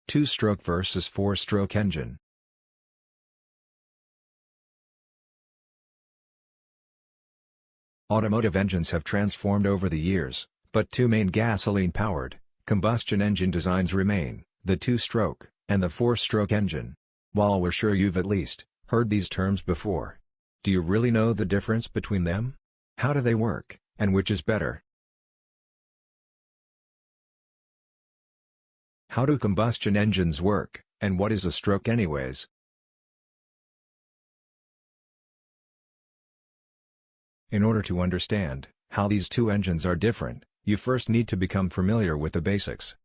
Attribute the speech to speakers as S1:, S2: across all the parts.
S1: Two-stroke versus four-stroke engine. Automotive engines have transformed over the years, but two main gasoline-powered, combustion engine designs remain, the two-stroke, and the four-stroke engine. While we're sure you've at least heard these terms before, do you really know the difference between them? How do they work, and which is better? How do combustion engines work, and what is a stroke anyways? In order to understand how these two engines are different, you first need to become familiar with the basics.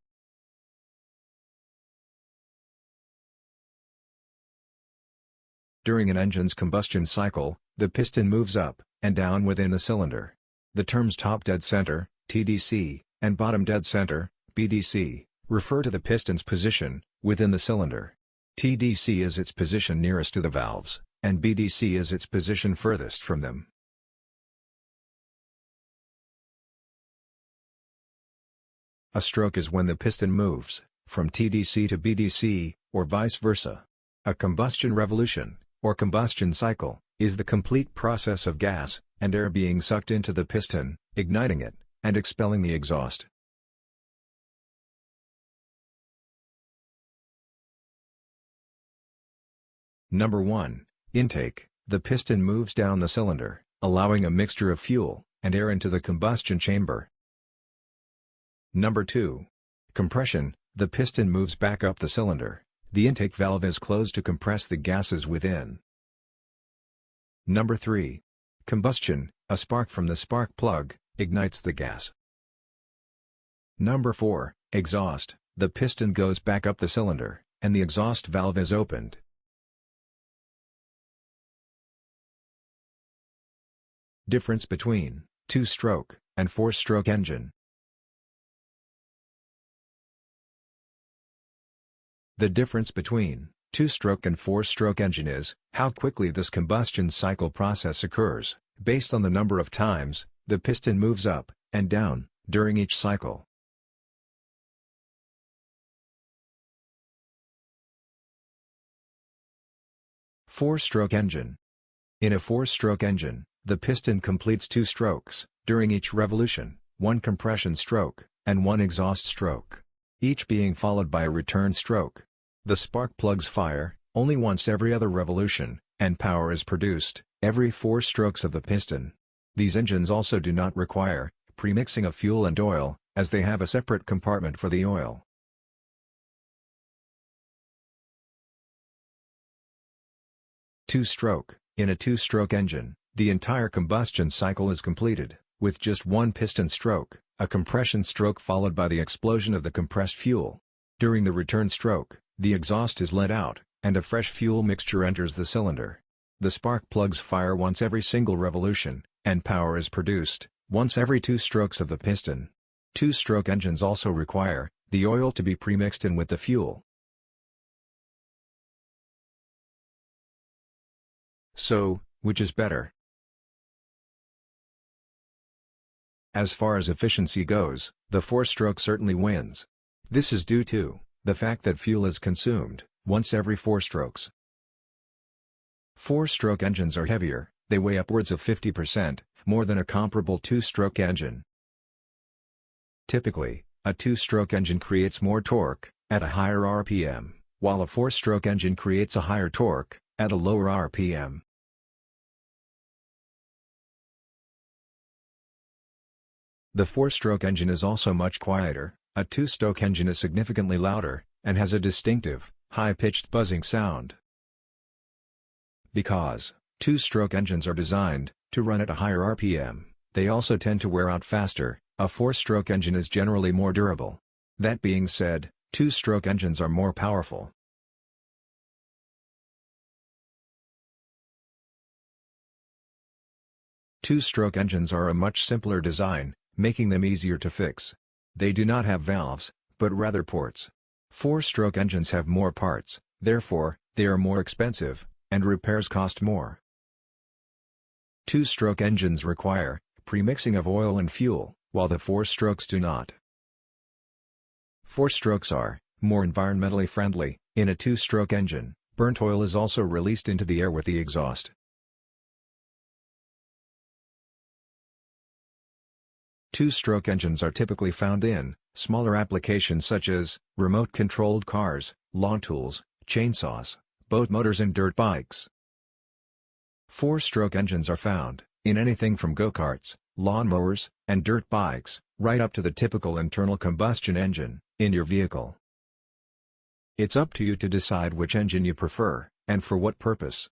S1: During an engine's combustion cycle, the piston moves up and down within the cylinder. The terms top dead center, TDC, and bottom dead center, BDC, refer to the piston's position within the cylinder. TDC is its position nearest to the valves, and BDC is its position furthest from them. A stroke is when the piston moves from TDC to BDC, or vice versa. A combustion revolution, or combustion cycle, is the complete process of gas and air being sucked into the piston, igniting it, and expelling the exhaust. Number 1. Intake. The piston moves down the cylinder, allowing a mixture of fuel and air into the combustion chamber. Number 2. Compression. The piston moves back up the cylinder. The intake valve is closed to compress the gases within. Number 3. Combustion. A spark from the spark plug ignites the gas. Number 4. Exhaust. The piston goes back up the cylinder, and the exhaust valve is opened. Difference between two-stroke and four-stroke engine. The difference between two-stroke and four-stroke engine is how quickly this combustion cycle process occurs, based on the number of times the piston moves up and down during each cycle. Four-stroke engine. In a four-stroke engine, the piston completes two strokes during each revolution, one compression stroke and one exhaust stroke, each being followed by a return stroke. The spark plugs fire only once every other revolution, and power is produced every 4 strokes of the piston. These engines also do not require premixing of fuel and oil, as they have a separate compartment for the oil. Two-stroke. In a two-stroke engine, the entire combustion cycle is completed with just one piston stroke, a compression stroke followed by the explosion of the compressed fuel. During the return stroke, the exhaust is let out, and a fresh fuel mixture enters the cylinder. The spark plugs fire once every single revolution, and power is produced once every 2 strokes of the piston. Two-stroke engines also require the oil to be premixed in with the fuel. So, which is better? As far as efficiency goes, the four-stroke certainly wins. This is due to the fact that fuel is consumed once every 4 strokes. Four-stroke engines are heavier, they weigh upwards of 50% more than a comparable two-stroke engine. Typically, a two-stroke engine creates more torque at a higher RPM, while a four-stroke engine creates a higher torque at a lower RPM. The four-stroke engine is also much quieter. A two-stroke engine is significantly louder, and has a distinctive, high-pitched buzzing sound. Because two-stroke engines are designed to run at a higher RPM, they also tend to wear out faster. A four-stroke engine is generally more durable. That being said, two-stroke engines are more powerful. Two-stroke engines are a much simpler design, making them easier to fix. They do not have valves, but rather ports. Four-stroke engines have more parts, therefore, they are more expensive, and repairs cost more. Two-stroke engines require premixing of oil and fuel, while the four-strokes do not. Four-strokes are More environmentally friendly, in a two-stroke engine, burnt oil is also released into the air with the exhaust. Two-stroke engines are typically found in smaller applications such as remote-controlled cars, lawn tools, chainsaws, boat motors and dirt bikes. Four-stroke engines are found in anything from go-karts, lawnmowers, and dirt bikes, right up to the typical internal combustion engine in your vehicle. It's up to you to decide which engine you prefer, and for what purpose.